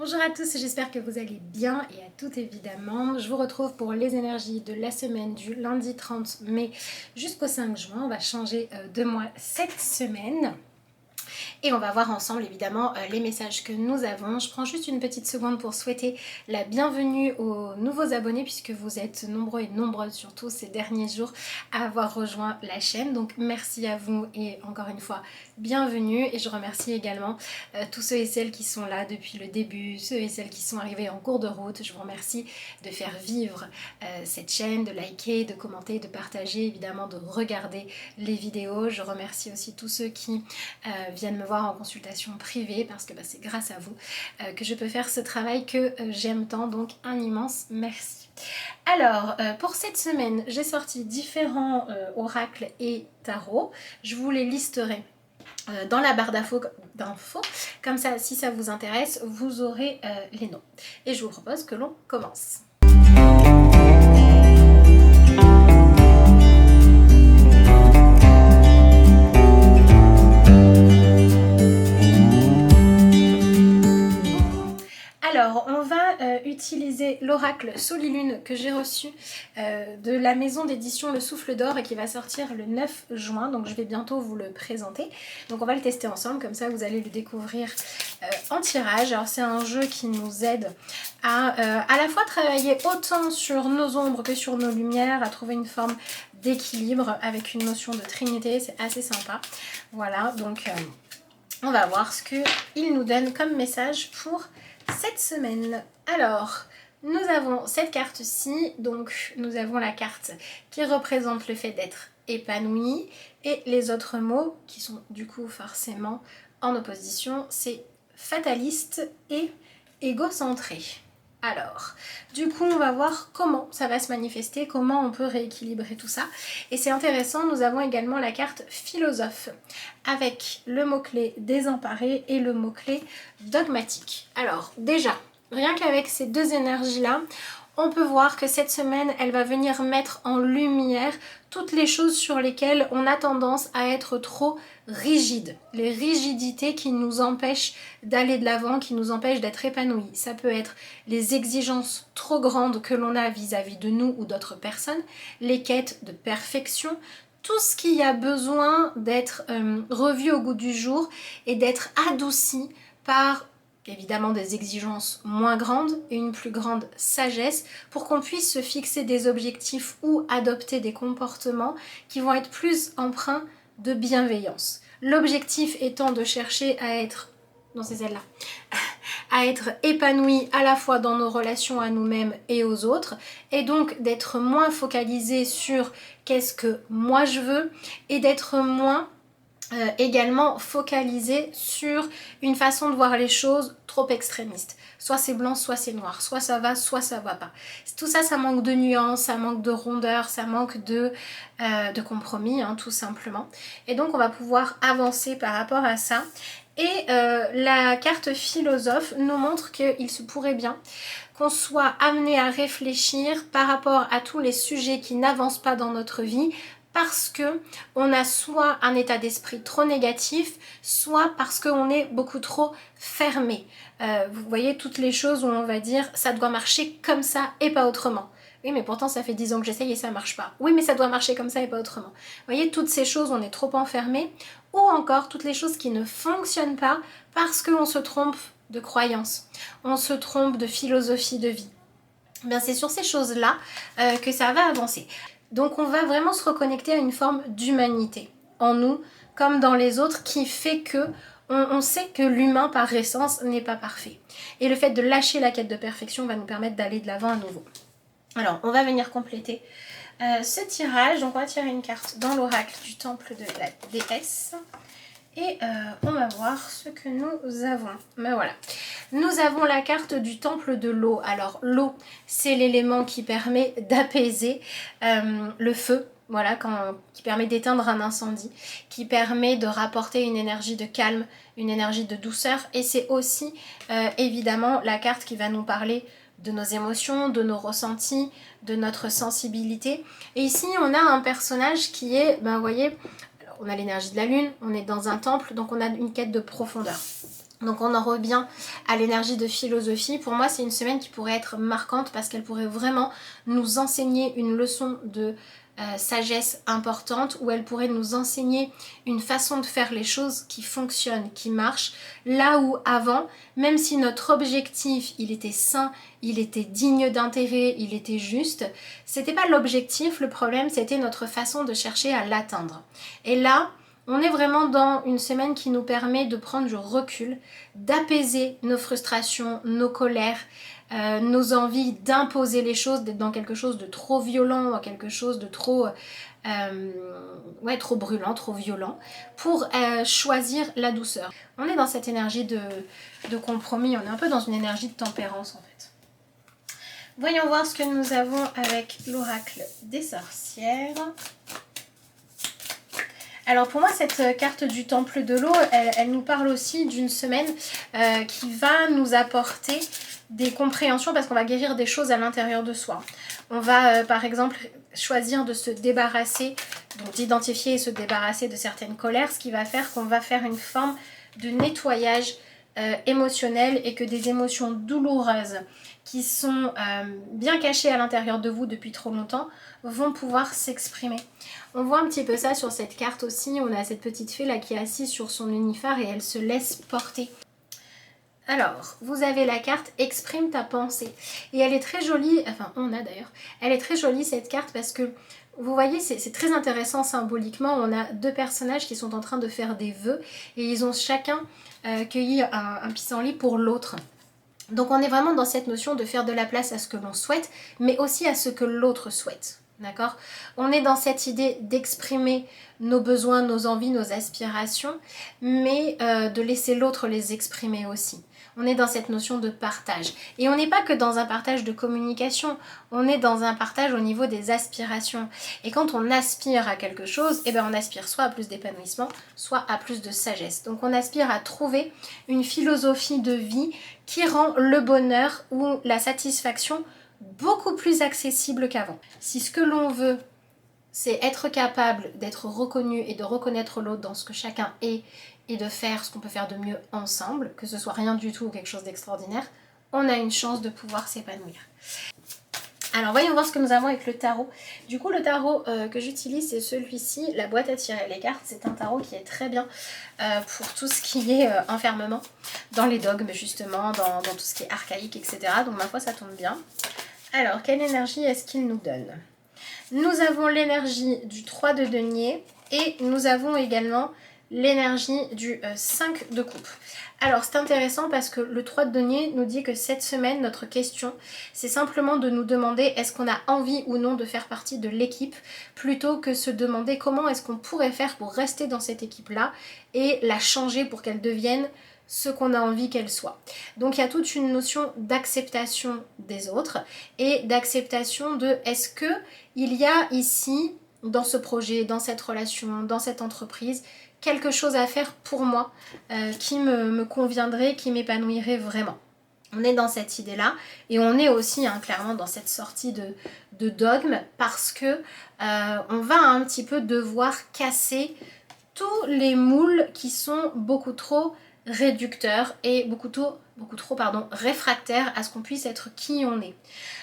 Bonjour à tous, j'espère que vous allez bien et à tout évidemment. Je vous retrouve pour les énergies de la semaine du lundi 30 mai jusqu'au 5 juin. On va changer de mois cette semaine. Et on va voir ensemble évidemment les messages que nous avons. Je prends juste une petite seconde pour souhaiter la bienvenue aux nouveaux abonnés puisque vous êtes nombreux et nombreuses surtout ces derniers jours à avoir rejoint la chaîne. Donc merci à vous et encore une fois bienvenue. Et je remercie également tous ceux et celles qui sont là depuis le début, ceux et celles qui sont arrivés en cours de route. Je vous remercie de faire vivre cette chaîne, de liker, de commenter, de partager, évidemment de regarder les vidéos. Je remercie aussi tous ceux qui viennent me voir en consultation privée parce que c'est grâce à vous que je peux faire ce travail que j'aime tant, donc un immense merci. Alors pour cette semaine j'ai sorti différents oracles et tarots, je vous les listerai dans la barre d'infos, comme ça si ça vous intéresse vous aurez les noms et je vous propose que l'on commence. Alors, on va utiliser l'oracle Solilune que j'ai reçu de la maison d'édition Le Souffle d'Or et qui va sortir le 9 juin. Donc, je vais bientôt vous le présenter. Donc, on va le tester ensemble. Comme ça, vous allez le découvrir en tirage. Alors, c'est un jeu qui nous aide à la fois travailler autant sur nos ombres que sur nos lumières, à trouver une forme d'équilibre avec une notion de trinité. C'est assez sympa. Voilà, donc on va voir ce qu'il nous donne comme message pour cette semaine. Alors, nous avons cette carte-ci, donc nous avons la carte qui représente le fait d'être épanoui et les autres mots qui sont du coup forcément en opposition, c'est fataliste et égocentré. Alors, du coup, on va voir comment ça va se manifester, comment on peut rééquilibrer tout ça. Et c'est intéressant, nous avons également la carte philosophe avec le mot-clé désemparé et le mot-clé dogmatique. Alors, déjà, rien qu'avec ces deux énergies-là, on peut voir que cette semaine, elle va venir mettre en lumière toutes les choses sur lesquelles on a tendance à être trop rigide. Les rigidités qui nous empêchent d'aller de l'avant, qui nous empêchent d'être épanouis. Ça peut être les exigences trop grandes que l'on a vis-à-vis de nous ou d'autres personnes, les quêtes de perfection, tout ce qui a besoin d'être revu au goût du jour et d'être adouci par évidemment des exigences moins grandes et une plus grande sagesse pour qu'on puisse se fixer des objectifs ou adopter des comportements qui vont être plus empreints de bienveillance. L'objectif étant de chercher à être, non c'est celle-là, à être épanoui à la fois dans nos relations à nous-mêmes et aux autres et donc d'être moins focalisé sur qu'est-ce que moi je veux et d'être moins également focalisé sur une façon de voir les choses trop extrémiste. Soit c'est blanc, soit c'est noir, soit ça va pas. Tout ça, ça manque de nuances, ça manque de rondeur, ça manque de compromis, hein, tout simplement. Et donc on va pouvoir avancer par rapport à ça. Et la carte philosophe nous montre qu'il se pourrait bien qu'on soit amené à réfléchir par rapport à tous les sujets qui n'avancent pas dans notre vie, parce que on a soit un état d'esprit trop négatif, soit parce qu'on est beaucoup trop fermé. Vous voyez toutes les choses où on va dire ça doit marcher comme ça et pas autrement. Oui, mais pourtant ça fait 10 ans que j'essaye et ça marche pas. Oui, mais ça doit marcher comme ça et pas autrement. Vous voyez, toutes ces choses, on est trop enfermé. Ou encore toutes les choses qui ne fonctionnent pas parce qu'on se trompe de croyances. On se trompe de philosophie de vie. Bien, c'est sur ces choses-là que ça va avancer. Donc on va vraiment se reconnecter à une forme d'humanité en nous comme dans les autres qui fait que on sait que l'humain par essence n'est pas parfait. Et le fait de lâcher la quête de perfection va nous permettre d'aller de l'avant à nouveau. Alors on va venir compléter ce tirage. Donc on va tirer une carte dans l'oracle du temple de la déesse. Et on va voir ce que nous avons. Ben voilà. Nous avons la carte du temple de l'eau. Alors l'eau, c'est l'élément qui permet d'apaiser le feu. Voilà, qui permet d'éteindre un incendie, qui permet de rapporter une énergie de calme, une énergie de douceur. Et c'est aussi évidemment la carte qui va nous parler de nos émotions, de nos ressentis, de notre sensibilité. Et ici, on a un personnage qui est, ben vous voyez, on a l'énergie de la lune, on est dans un temple, donc on a une quête de profondeur. Donc on en revient à l'énergie de philosophie. Pour moi, c'est une semaine qui pourrait être marquante parce qu'elle pourrait vraiment nous enseigner une leçon de sagesse importante, où elle pourrait nous enseigner une façon de faire les choses qui fonctionne, qui marche, là où avant, même si notre objectif il était sain, il était digne d'intérêt, il était juste, c'était pas l'objectif, le problème c'était notre façon de chercher à l'atteindre. Et là, on est vraiment dans une semaine qui nous permet de prendre du recul, d'apaiser nos frustrations, nos colères, nos envies d'imposer les choses, d'être dans quelque chose de trop violent, dans quelque chose de trop, trop brûlant, trop violent, pour choisir la douceur. On est dans cette énergie de compromis, on est un peu dans une énergie de tempérance en fait. Voyons voir ce que nous avons avec l'oracle des sorcières. Alors pour moi, cette carte du temple de l'eau, elle nous parle aussi d'une semaine qui va nous apporter des compréhensions parce qu'on va guérir des choses à l'intérieur de soi. On va par exemple choisir de se débarrasser, donc d'identifier et se débarrasser de certaines colères, ce qui va faire qu'on va faire une forme de nettoyage émotionnel et que des émotions douloureuses qui sont bien cachées à l'intérieur de vous depuis trop longtemps vont pouvoir s'exprimer. On voit un petit peu ça sur cette carte aussi, on a cette petite fée là qui est assise sur son nénuphar et elle se laisse porter. Alors, vous avez la carte Exprime ta pensée. Et elle est très jolie, enfin on a d'ailleurs, elle est très jolie cette carte parce que vous voyez, c'est très intéressant symboliquement. On a deux personnages qui sont en train de faire des vœux et ils ont chacun cueilli un pissenlit pour l'autre. Donc on est vraiment dans cette notion de faire de la place à ce que l'on souhaite, mais aussi à ce que l'autre souhaite. D'accord ? On est dans cette idée d'exprimer nos besoins, nos envies, nos aspirations, mais de laisser l'autre les exprimer aussi. On est dans cette notion de partage. Et on n'est pas que dans un partage de communication, on est dans un partage au niveau des aspirations. Et quand on aspire à quelque chose, eh ben on aspire soit à plus d'épanouissement, soit à plus de sagesse. Donc on aspire à trouver une philosophie de vie qui rend le bonheur ou la satisfaction beaucoup plus accessible qu'avant. Si ce que l'on veut, c'est être capable d'être reconnu et de reconnaître l'autre dans ce que chacun est et de faire ce qu'on peut faire de mieux ensemble, que ce soit rien du tout ou quelque chose d'extraordinaire, on a une chance de pouvoir s'épanouir. Alors voyons voir ce que nous avons avec le tarot. Du coup le tarot que j'utilise c'est celui-ci, la boîte à tirer les cartes. C'est un tarot qui est très bien pour tout ce qui est enfermement dans les dogmes justement, dans tout ce qui est archaïque, etc. Donc ma foi ça tombe bien. Alors quelle énergie est-ce qu'il nous donne ? Nous avons l'énergie du 3 de denier et nous avons également l'énergie du 5 de coupe. Alors c'est intéressant parce que le 3 de denier nous dit que cette semaine, notre question, c'est simplement de nous demander est-ce qu'on a envie ou non de faire partie de l'équipe, plutôt que se demander comment est-ce qu'on pourrait faire pour rester dans cette équipe-là et la changer pour qu'elle devienne ce qu'on a envie qu'elle soit. Donc il y a toute une notion d'acceptation des autres et d'acceptation de est-ce que il y a ici, dans ce projet, dans cette relation, dans cette entreprise, quelque chose à faire pour moi qui me conviendrait, qui m'épanouirait vraiment. On est dans cette idée-là et on est aussi clairement dans cette sortie de dogme parce que on va un petit peu devoir casser tous les moules qui sont beaucoup trop réducteurs et beaucoup trop réfractaires à ce qu'on puisse être qui on est.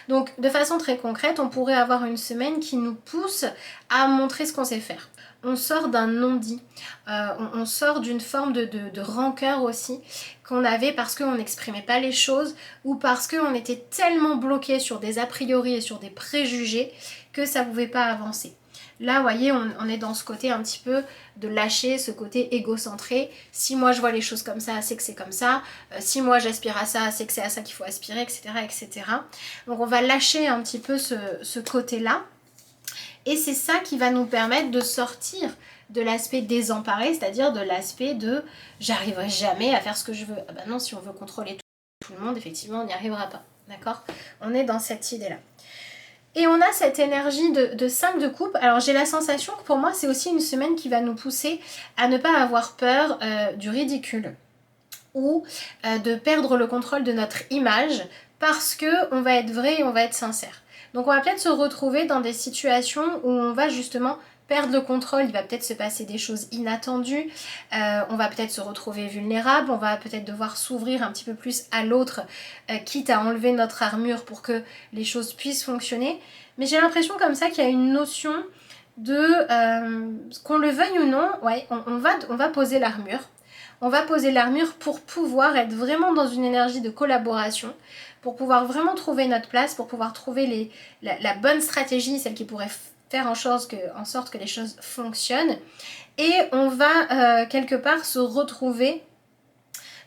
Donc de façon très concrète, on pourrait avoir une semaine qui nous pousse à montrer ce qu'on sait faire. On sort d'un non-dit, on sort d'une forme de rancœur aussi qu'on avait parce qu'on n'exprimait pas les choses ou parce qu'on était tellement bloqué sur des a priori et sur des préjugés que ça ne pouvait pas avancer. Là, vous voyez, on est dans ce côté un petit peu de lâcher, ce côté égocentré. Si moi je vois les choses comme ça, c'est que c'est comme ça. Si moi j'aspire à ça, c'est que c'est à ça qu'il faut aspirer, etc., etc. Donc on va lâcher un petit peu ce côté-là. Et c'est ça qui va nous permettre de sortir de l'aspect désemparé, c'est-à-dire de l'aspect de j'arriverai jamais à faire ce que je veux. Ah ben non, si on veut contrôler tout le monde, effectivement, on n'y arrivera pas. D'accord ? On est dans cette idée-là. Et on a cette énergie de 5 de coupe. Alors j'ai la sensation que pour moi c'est aussi une semaine qui va nous pousser à ne pas avoir peur du ridicule ou de perdre le contrôle de notre image parce qu'on va être vrai et on va être sincère. Donc on va peut-être se retrouver dans des situations où on va justement perdre le contrôle, il va peut-être se passer des choses inattendues, on va peut-être se retrouver vulnérable, on va peut-être devoir s'ouvrir un petit peu plus à l'autre, quitte à enlever notre armure pour que les choses puissent fonctionner. Mais j'ai l'impression comme ça qu'il y a une notion de, qu'on le veuille ou non, ouais, on va poser l'armure. On va poser l'armure pour pouvoir être vraiment dans une énergie de collaboration, pour pouvoir vraiment trouver notre place, pour pouvoir trouver la bonne stratégie, celle qui pourrait faire en sorte que les choses fonctionnent. Et on va quelque part se retrouver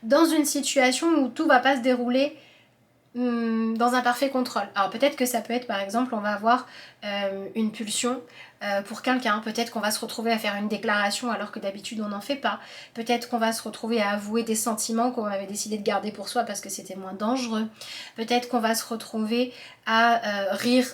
dans une situation où tout va pas se dérouler dans un parfait contrôle. Alors peut-être que ça peut être par exemple, on va avoir une pulsion pour quelqu'un, peut-être qu'on va se retrouver à faire une déclaration alors que d'habitude on n'en fait pas, peut-être qu'on va se retrouver à avouer des sentiments qu'on avait décidé de garder pour soi parce que c'était moins dangereux, peut-être qu'on va se retrouver à rire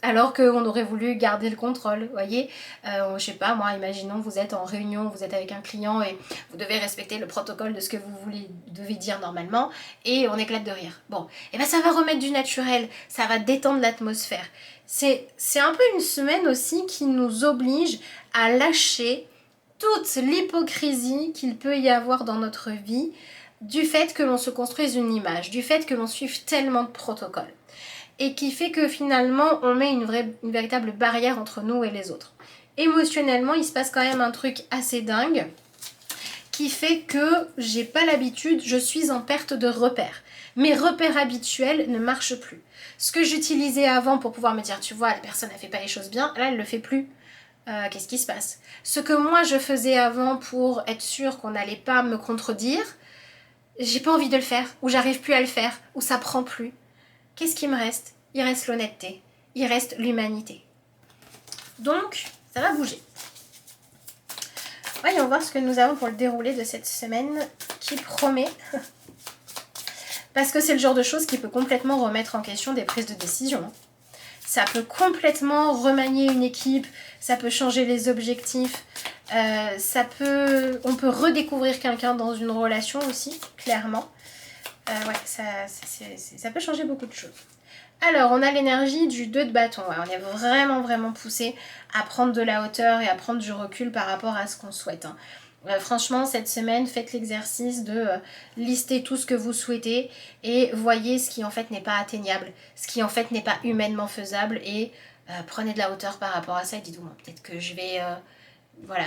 alors qu'on aurait voulu garder le contrôle, vous voyez. Je sais pas, moi, imaginons vous êtes en réunion, vous êtes avec un client et vous devez respecter le protocole de ce que vous devez dire normalement et on éclate de rire. Bon, et ben ça va remettre du naturel, ça va détendre l'atmosphère. C'est un peu une semaine aussi qui nous oblige à lâcher toute l'hypocrisie qu'il peut y avoir dans notre vie du fait que l'on se construise une image, du fait que l'on suive tellement de protocoles. Et qui fait que finalement on met une véritable barrière entre nous et les autres. Émotionnellement, il se passe quand même un truc assez dingue qui fait que j'ai pas l'habitude, je suis en perte de repères. Mes repères habituels ne marchent plus. Ce que j'utilisais avant pour pouvoir me dire, tu vois, la personne ne fait pas les choses bien, là elle le fait plus. Qu'est-ce qui se passe? Ce que moi je faisais avant pour être sûre qu'on n'allait pas me contredire, j'ai pas envie de le faire, ou j'arrive plus à le faire, ou ça prend plus. Qu'est-ce qui me reste? Il reste l'honnêteté, il reste l'humanité. Donc, ça va bouger. Voyons voir ce que nous avons pour le déroulé de cette semaine qui promet. Parce que c'est le genre de choses qui peut complètement remettre en question des prises de décision. Ça peut complètement remanier une équipe, ça peut changer les objectifs, on peut redécouvrir quelqu'un dans une relation aussi, clairement. Ouais, ça peut changer beaucoup de choses. Alors, on a l'énergie du 2 de bâton. Ouais, on est vraiment poussé à prendre de la hauteur et à prendre du recul par rapport à ce qu'on souhaite. Franchement, cette semaine, faites l'exercice de lister tout ce que vous souhaitez et voyez ce qui en fait n'est pas atteignable, ce qui en fait n'est pas humainement faisable et prenez de la hauteur par rapport à ça et dites-vous, peut-être que je vais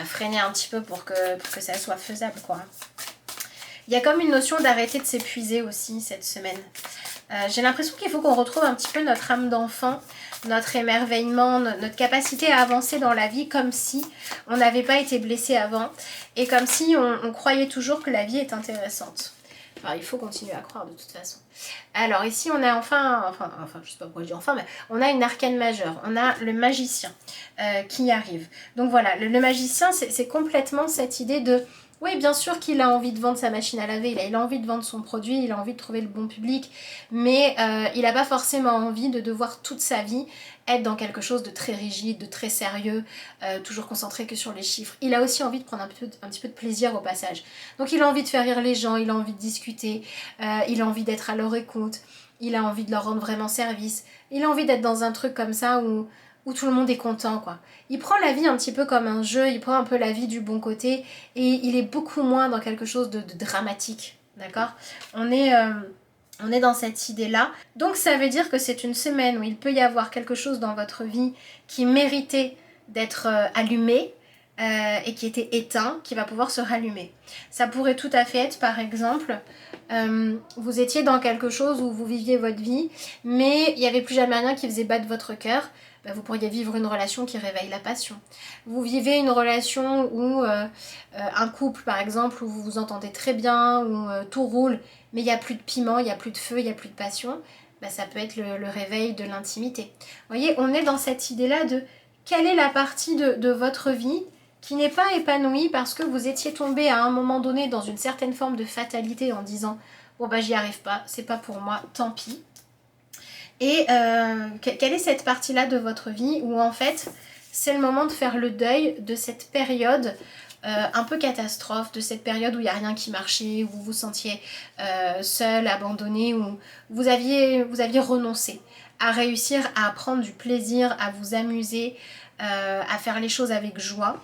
freiner un petit peu pour que ça soit faisable, quoi. Il y a comme une notion d'arrêter de s'épuiser aussi cette semaine. J'ai l'impression qu'il faut qu'on retrouve un petit peu notre âme d'enfant, notre émerveillement, notre capacité à avancer dans la vie comme si on n'avait pas été blessé avant et comme si on croyait toujours que la vie est intéressante. Enfin, il faut continuer à croire de toute façon. Alors ici on a enfin, je sais pas pourquoi je dis enfin, mais on a une arcane majeure, on a le magicien qui arrive. Donc voilà, le magicien c'est complètement cette idée de... Oui, bien sûr qu'il a envie de vendre sa machine à laver, il a envie de vendre son produit, il a envie de trouver le bon public, mais il n'a pas forcément envie de devoir toute sa vie être dans quelque chose de très rigide, de très sérieux, toujours concentré que sur les chiffres. Il a aussi envie de prendre un petit peu de plaisir au passage. Donc il a envie de faire rire les gens, il a envie de discuter, il a envie d'être à leur écoute, il a envie de leur rendre vraiment service, il a envie d'être dans un truc comme ça où tout le monde est content, quoi. Il prend la vie un petit peu comme un jeu, il prend un peu la vie du bon côté et il est beaucoup moins dans quelque chose de dramatique, d'accord ? On est dans cette idée-là. Donc ça veut dire que c'est une semaine où il peut y avoir quelque chose dans votre vie qui méritait d'être allumé et qui était éteint, qui va pouvoir se rallumer. Ça pourrait tout à fait être, par exemple, vous étiez dans quelque chose où vous viviez votre vie, mais il n'y avait plus jamais rien qui faisait battre votre cœur. Vous pourriez vivre une relation qui réveille la passion. Vous vivez une relation où un couple par exemple où vous vous entendez très bien, où tout roule, mais il n'y a plus de piment, il n'y a plus de feu, il n'y a plus de passion, ça peut être le réveil de l'intimité. Vous voyez, on est dans cette idée-là de quelle est la partie de votre vie qui n'est pas épanouie parce que vous étiez tombé à un moment donné dans une certaine forme de fatalité en disant « bon j'y arrive pas, c'est pas pour moi, tant pis ». Et quelle est cette partie-là de votre vie où en fait c'est le moment de faire le deuil de cette période un peu catastrophe, de cette période où il n'y a rien qui marchait, où vous vous sentiez seul, abandonné, où vous aviez renoncé à réussir à prendre du plaisir, à vous amuser, à faire les choses avec joie,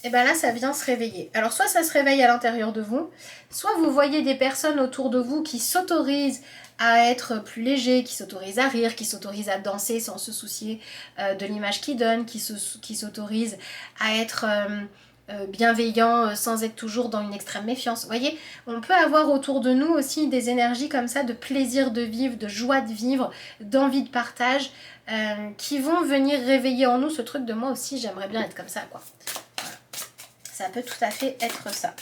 et bien là ça vient se réveiller. Alors soit ça se réveille à l'intérieur de vous, soit vous voyez des personnes autour de vous qui s'autorisent à être plus légers, qui s'autorisent à rire, qui s'autorisent à danser sans se soucier de l'image qu'ils donnent, qui s'autorisent à être bienveillants sans être toujours dans une extrême méfiance. Vous voyez, on peut avoir autour de nous aussi des énergies comme ça de plaisir de vivre, de joie de vivre, d'envie de partage, qui vont venir réveiller en nous ce truc de moi aussi j'aimerais bien être comme ça quoi. Ça peut tout à fait être ça.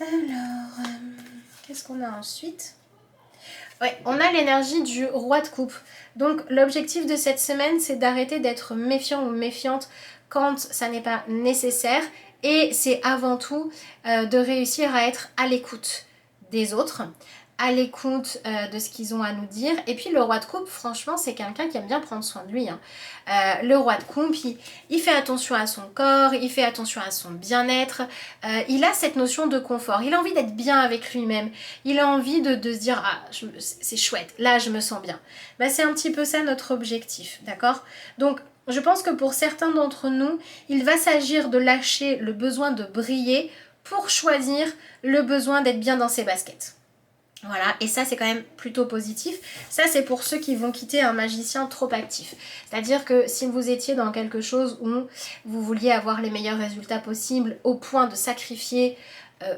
Alors, qu'est-ce qu'on a ensuite? Ouais, on a l'énergie du roi de coupe. Donc l'objectif de cette semaine, c'est d'arrêter d'être méfiant ou méfiante quand ça n'est pas nécessaire. Et c'est avant tout de réussir à être à l'écoute des autres, à l'écoute de ce qu'ils ont à nous dire. Et puis le roi de coupe, franchement, c'est quelqu'un qui aime bien prendre soin de lui. Hein. Le roi de coupe, il fait attention à son corps, il fait attention à son bien-être. Il a cette notion de confort. Il a envie d'être bien avec lui-même. Il a envie de se dire, ah, c'est chouette, là je me sens bien. Bah, c'est un petit peu ça notre objectif, d'accord? Donc, je pense que pour certains d'entre nous, il va s'agir de lâcher le besoin de briller pour choisir le besoin d'être bien dans ses baskets. Voilà, et ça c'est quand même plutôt positif. Ça c'est pour ceux qui vont quitter un magicien trop actif. C'est-à-dire que si vous étiez dans quelque chose où vous vouliez avoir les meilleurs résultats possibles au point de sacrifier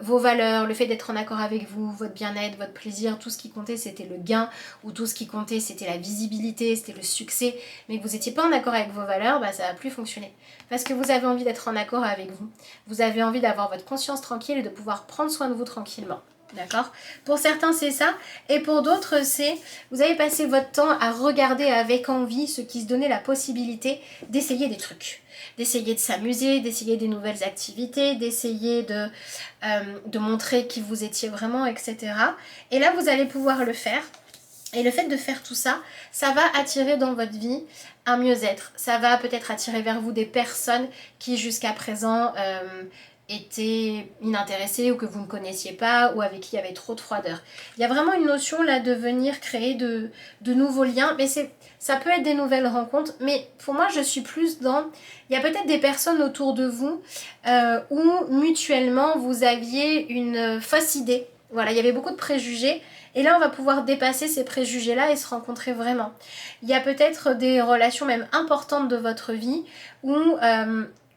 vos valeurs, le fait d'être en accord avec vous, votre bien-être, votre plaisir, tout ce qui comptait c'était le gain, ou tout ce qui comptait c'était la visibilité, c'était le succès, mais que vous n'étiez pas en accord avec vos valeurs, bah ça va plus fonctionner. Parce que vous avez envie d'être en accord avec vous. Vous avez envie d'avoir votre conscience tranquille et de pouvoir prendre soin de vous tranquillement. D'accord? Pour certains c'est ça, et pour d'autres c'est vous avez passé votre temps à regarder avec envie ceux qui se donnaient la possibilité d'essayer des trucs, d'essayer de s'amuser, d'essayer des nouvelles activités, d'essayer de montrer qui vous étiez vraiment, etc. Et là vous allez pouvoir le faire. Et le fait de faire tout ça, ça va attirer dans votre vie un mieux-être. Ça va peut-être attirer vers vous des personnes qui jusqu'à présent étaient inintéressées ou que vous ne connaissiez pas ou avec qui il y avait trop de froideur. Il y a vraiment une notion là de venir créer de nouveaux liens, mais ça peut être des nouvelles rencontres, mais pour moi je suis plus dans... Il y a peut-être des personnes autour de vous où mutuellement vous aviez une fausse idée. Voilà, il y avait beaucoup de préjugés. Et là, on va pouvoir dépasser ces préjugés-là et se rencontrer vraiment. Il y a peut-être des relations même importantes de votre vie où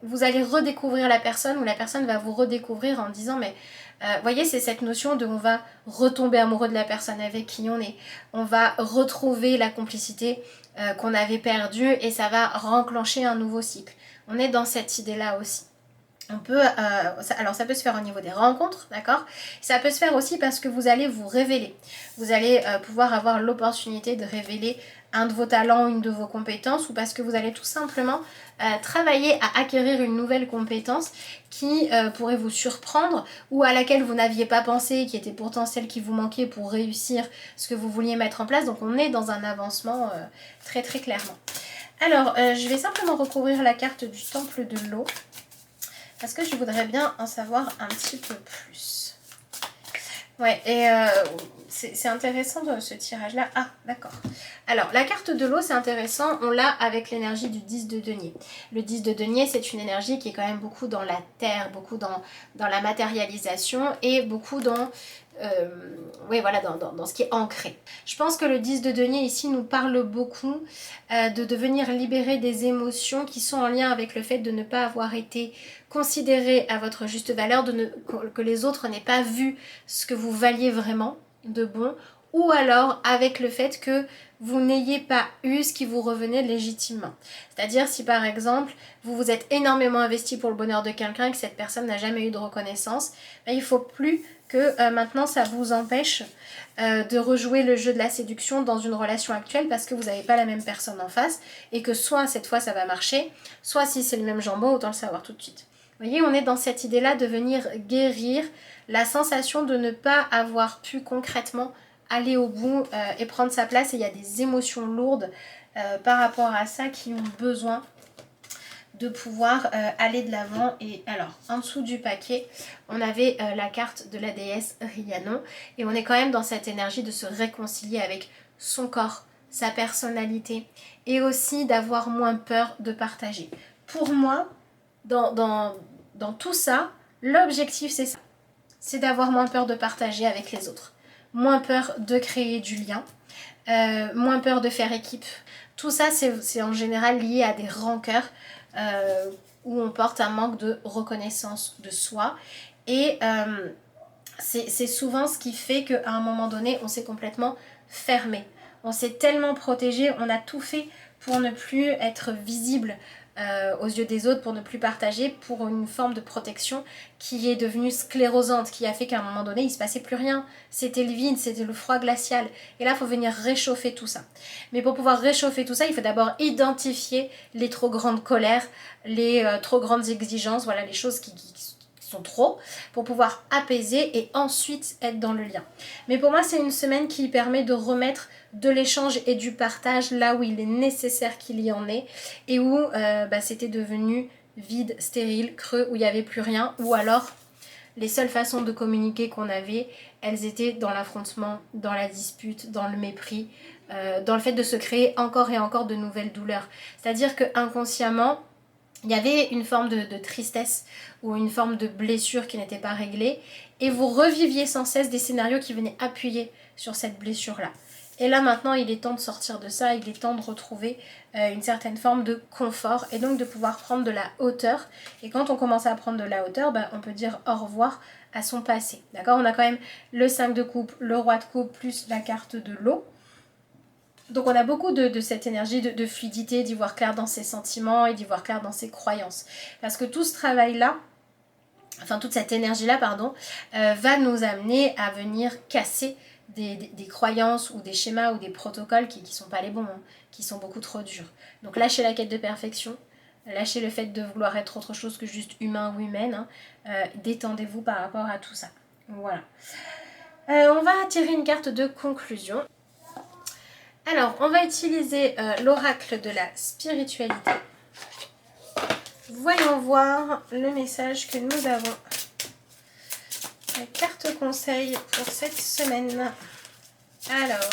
vous allez redécouvrir la personne, ou la personne va vous redécouvrir en disant mais voyez, c'est cette notion de on va retomber amoureux de la personne avec qui on est. On va retrouver la complicité qu'on avait perdue et ça va renclencher un nouveau cycle. On est dans cette idée-là aussi. On peut, alors ça peut se faire au niveau des rencontres, d'accord? Ça peut se faire aussi parce que vous allez vous révéler. Vous allez pouvoir avoir l'opportunité de révéler un de vos talents, une de vos compétences, ou parce que vous allez tout simplement travailler à acquérir une nouvelle compétence qui pourrait vous surprendre ou à laquelle vous n'aviez pas pensé, qui était pourtant celle qui vous manquait pour réussir ce que vous vouliez mettre en place. Donc on est dans un avancement très très clairement. Alors, je vais simplement recouvrir la carte du temple de l'eau. Parce que je voudrais bien en savoir un petit peu plus. Ouais, et c'est intéressant ce tirage-là. Ah, d'accord. Alors, la carte de l'eau, c'est intéressant. On l'a avec l'énergie du 10 de denier. Le 10 de denier, c'est une énergie qui est quand même beaucoup dans la terre, beaucoup dans la matérialisation et beaucoup dans... oui, voilà, dans ce qui est ancré. Je pense que le 10 de denier ici nous parle beaucoup de devenir libérer des émotions qui sont en lien avec le fait de ne pas avoir été considéré à votre juste valeur, que les autres n'aient pas vu ce que vous valiez vraiment de bon, ou alors avec le fait que vous n'ayez pas eu ce qui vous revenait légitimement. C'est-à-dire si par exemple vous vous êtes énormément investi pour le bonheur de quelqu'un et que cette personne n'a jamais eu de reconnaissance, ben, il ne faut plus que maintenant ça vous empêche de rejouer le jeu de la séduction dans une relation actuelle parce que vous n'avez pas la même personne en face et que soit cette fois ça va marcher, soit si c'est le même jambon, autant le savoir tout de suite. Vous voyez, on est dans cette idée-là de venir guérir la sensation de ne pas avoir pu concrètement aller au bout et prendre sa place. Et il y a des émotions lourdes par rapport à ça qui ont besoin de pouvoir aller de l'avant. Et alors, en dessous du paquet, on avait la carte de la déesse Rhiannon. Et on est quand même dans cette énergie de se réconcilier avec son corps, sa personnalité et aussi d'avoir moins peur de partager. Pour moi, dans tout ça, l'objectif c'est ça. C'est d'avoir moins peur de partager avec les autres. Moins peur de créer du lien. Moins peur de faire équipe. Tout ça, c'est en général lié à des rancœurs où on porte un manque de reconnaissance de soi. Et c'est souvent ce qui fait qu'à un moment donné, on s'est complètement fermé. On s'est tellement protégé, on a tout fait pour ne plus être visible aux yeux des autres, pour ne plus partager, pour une forme de protection qui est devenue sclérosante, qui a fait qu'à un moment donné, il ne se passait plus rien. C'était le vide, c'était le froid glacial. Et là, il faut venir réchauffer tout ça. Mais pour pouvoir réchauffer tout ça, il faut d'abord identifier les trop grandes colères, les trop grandes exigences, voilà, les choses qui sont trop, pour pouvoir apaiser et ensuite être dans le lien. Mais pour moi, c'est une semaine qui permet de remettre de l'échange et du partage là où il est nécessaire qu'il y en ait et où c'était devenu vide, stérile, creux, où il n'y avait plus rien, ou alors les seules façons de communiquer qu'on avait, elles étaient dans l'affrontement, dans la dispute, dans le mépris, dans le fait de se créer encore et encore de nouvelles douleurs. C'est-à-dire que inconsciemment, il y avait une forme de tristesse ou une forme de blessure qui n'était pas réglée et vous reviviez sans cesse des scénarios qui venaient appuyer sur cette blessure-là. Et là maintenant, il est temps de sortir de ça, il est temps de retrouver une certaine forme de confort et donc de pouvoir prendre de la hauteur. Et quand on commence à prendre de la hauteur, on peut dire au revoir à son passé. D'accord ? On a quand même le 5 de coupe, le roi de coupe plus la carte de l'eau. Donc on a beaucoup de cette énergie de fluidité, d'y voir clair dans ses sentiments et d'y voir clair dans ses croyances. Parce que tout ce travail-là, enfin toute cette énergie-là, va nous amener à venir casser des croyances ou des schémas ou des protocoles qui ne sont pas les bons, qui sont beaucoup trop durs. Donc lâchez la quête de perfection, lâchez le fait de vouloir être autre chose que juste humain ou humaine, détendez-vous par rapport à tout ça. Voilà. On va tirer une carte de conclusion. Alors, on va utiliser l'oracle de la spiritualité. Voyons voir le message que nous avons. La carte conseil pour cette semaine. Alors,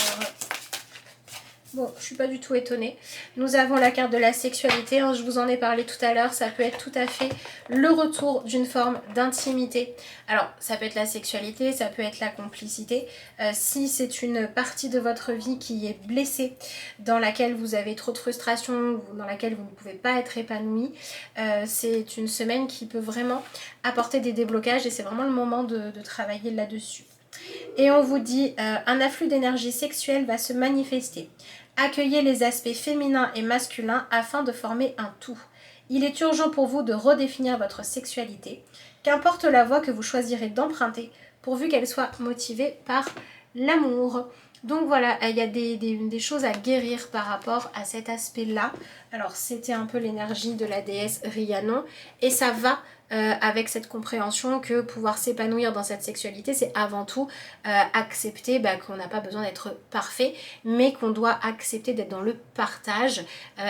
bon, je suis pas du tout étonnée. Nous avons la carte de la sexualité, je vous en ai parlé tout à l'heure, ça peut être tout à fait le retour d'une forme d'intimité. Alors, ça peut être la sexualité, ça peut être la complicité. Si c'est une partie de votre vie qui est blessée, dans laquelle vous avez trop de frustration, dans laquelle vous ne pouvez pas être épanoui, c'est une semaine qui peut vraiment apporter des déblocages et c'est vraiment le moment de travailler là-dessus. Et on vous dit, un afflux d'énergie sexuelle va se manifester. Accueillez les aspects féminins et masculins afin de former un tout. Il est urgent pour vous de redéfinir votre sexualité. Qu'importe la voie que vous choisirez d'emprunter, pourvu qu'elle soit motivée par l'amour. Donc voilà, il y a des choses à guérir par rapport à cet aspect-là. Alors c'était un peu l'énergie de la déesse Rhiannon et ça va avec cette compréhension que pouvoir s'épanouir dans cette sexualité, c'est avant tout accepter qu'on n'a pas besoin d'être parfait, mais qu'on doit accepter d'être dans le partage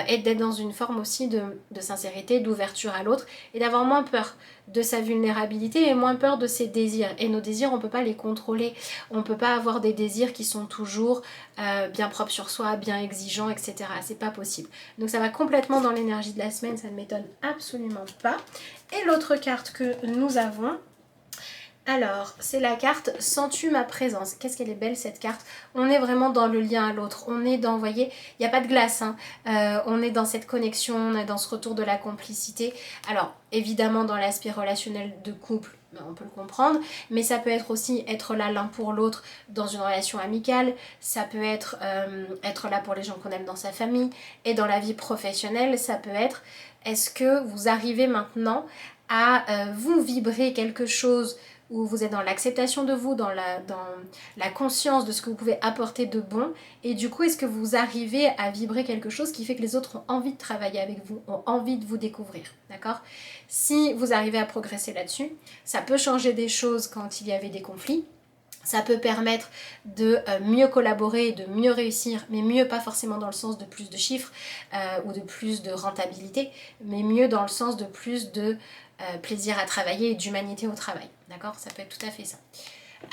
et d'être dans une forme aussi de sincérité, d'ouverture à l'autre et d'avoir moins peur de sa vulnérabilité et moins peur de ses désirs. Et nos désirs, on ne peut pas les contrôler, on ne peut pas avoir des désirs qui sont toujours bien propres sur soi, bien exigeants, etc. C'est pas possible. Donc ça va complètement dans l'énergie de la semaine, ça ne m'étonne absolument pas. Et l'autre carte que nous avons, alors c'est la carte Sens-tu ma présence. Qu'est-ce qu'elle est belle cette carte. On est vraiment dans le lien à l'autre, on est dans, vous voyez, il n'y a pas de glace, on est dans cette connexion, on est dans ce retour de la complicité. Alors évidemment dans l'aspect relationnel de couple, on peut le comprendre, mais ça peut être aussi être là l'un pour l'autre dans une relation amicale, ça peut être être là pour les gens qu'on aime dans sa famille, et dans la vie professionnelle, ça peut être est-ce que vous arrivez maintenant à vous vibrer quelque chose où vous êtes dans l'acceptation de vous, dans la conscience de ce que vous pouvez apporter de bon, et du coup est-ce que vous arrivez à vibrer quelque chose qui fait que les autres ont envie de travailler avec vous, ont envie de vous découvrir, d'accord? Si vous arrivez à progresser là-dessus, ça peut changer des choses quand il y avait des conflits, ça peut permettre de mieux collaborer, de mieux réussir, mais mieux pas forcément dans le sens de plus de chiffres ou de plus de rentabilité, mais mieux dans le sens de plus de plaisir à travailler et d'humanité au travail. D'accord ? Ça peut être tout à fait ça.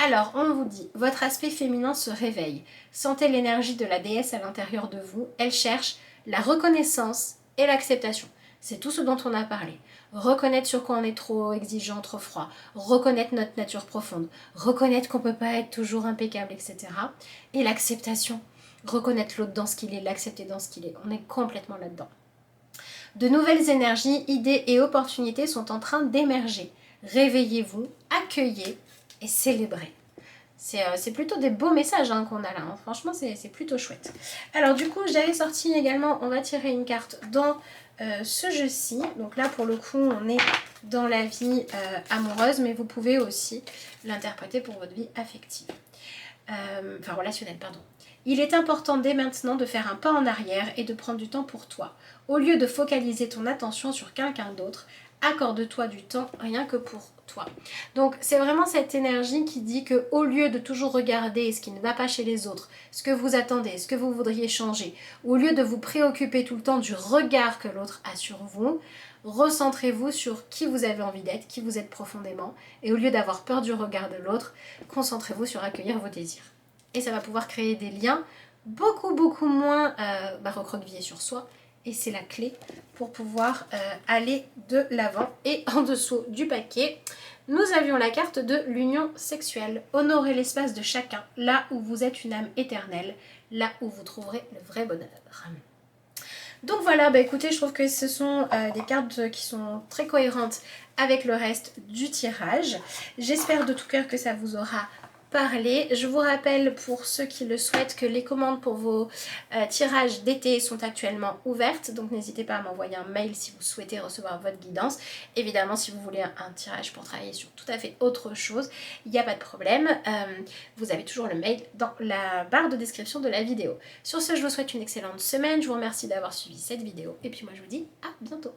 Alors, on vous dit, votre aspect féminin se réveille. Sentez l'énergie de la déesse à l'intérieur de vous. Elle cherche la reconnaissance et l'acceptation. C'est tout ce dont on a parlé. Reconnaître sur quoi on est trop exigeant, trop froid. Reconnaître notre nature profonde. Reconnaître qu'on ne peut pas être toujours impeccable, etc. Et l'acceptation. Reconnaître l'autre dans ce qu'il est, l'accepter dans ce qu'il est. On est complètement là-dedans. De nouvelles énergies, idées et opportunités sont en train d'émerger. Réveillez-vous, accueillez et célébrez. C'est plutôt des beaux messages qu'on a là, hein. Franchement c'est plutôt chouette. Alors du coup j'avais sorti également, on va tirer une carte dans ce jeu-ci. Donc là pour le coup on est dans la vie amoureuse, mais vous pouvez aussi l'interpréter pour votre vie affective. Enfin relationnelle, pardon. Il est important dès maintenant de faire un pas en arrière et de prendre du temps pour toi. Au lieu de focaliser ton attention sur quelqu'un d'autre, accorde-toi du temps rien que pour toi. Donc c'est vraiment cette énergie qui dit que au lieu de toujours regarder ce qui ne va pas chez les autres, ce que vous attendez, ce que vous voudriez changer, au lieu de vous préoccuper tout le temps du regard que l'autre a sur vous, recentrez-vous sur qui vous avez envie d'être, qui vous êtes profondément, et au lieu d'avoir peur du regard de l'autre, concentrez-vous sur accueillir vos désirs. Et ça va pouvoir créer des liens beaucoup moins recroquevillés sur soi. Et c'est la clé pour pouvoir aller de l'avant. Et en dessous du paquet, nous avions la carte de l'union sexuelle. Honorez l'espace de chacun, là où vous êtes une âme éternelle, là où vous trouverez le vrai bonheur. Donc voilà, écoutez, je trouve que ce sont des cartes qui sont très cohérentes avec le reste du tirage. J'espère de tout cœur que ça vous aura parler. Je vous rappelle pour ceux qui le souhaitent que les commandes pour vos tirages d'été sont actuellement ouvertes, donc n'hésitez pas à m'envoyer un mail si vous souhaitez recevoir votre guidance. Évidemment si vous voulez un tirage pour travailler sur tout à fait autre chose, il n'y a pas de problème, vous avez toujours le mail dans la barre de description de la vidéo. Sur ce, je vous souhaite une excellente semaine, je vous remercie d'avoir suivi cette vidéo et puis moi je vous dis à bientôt.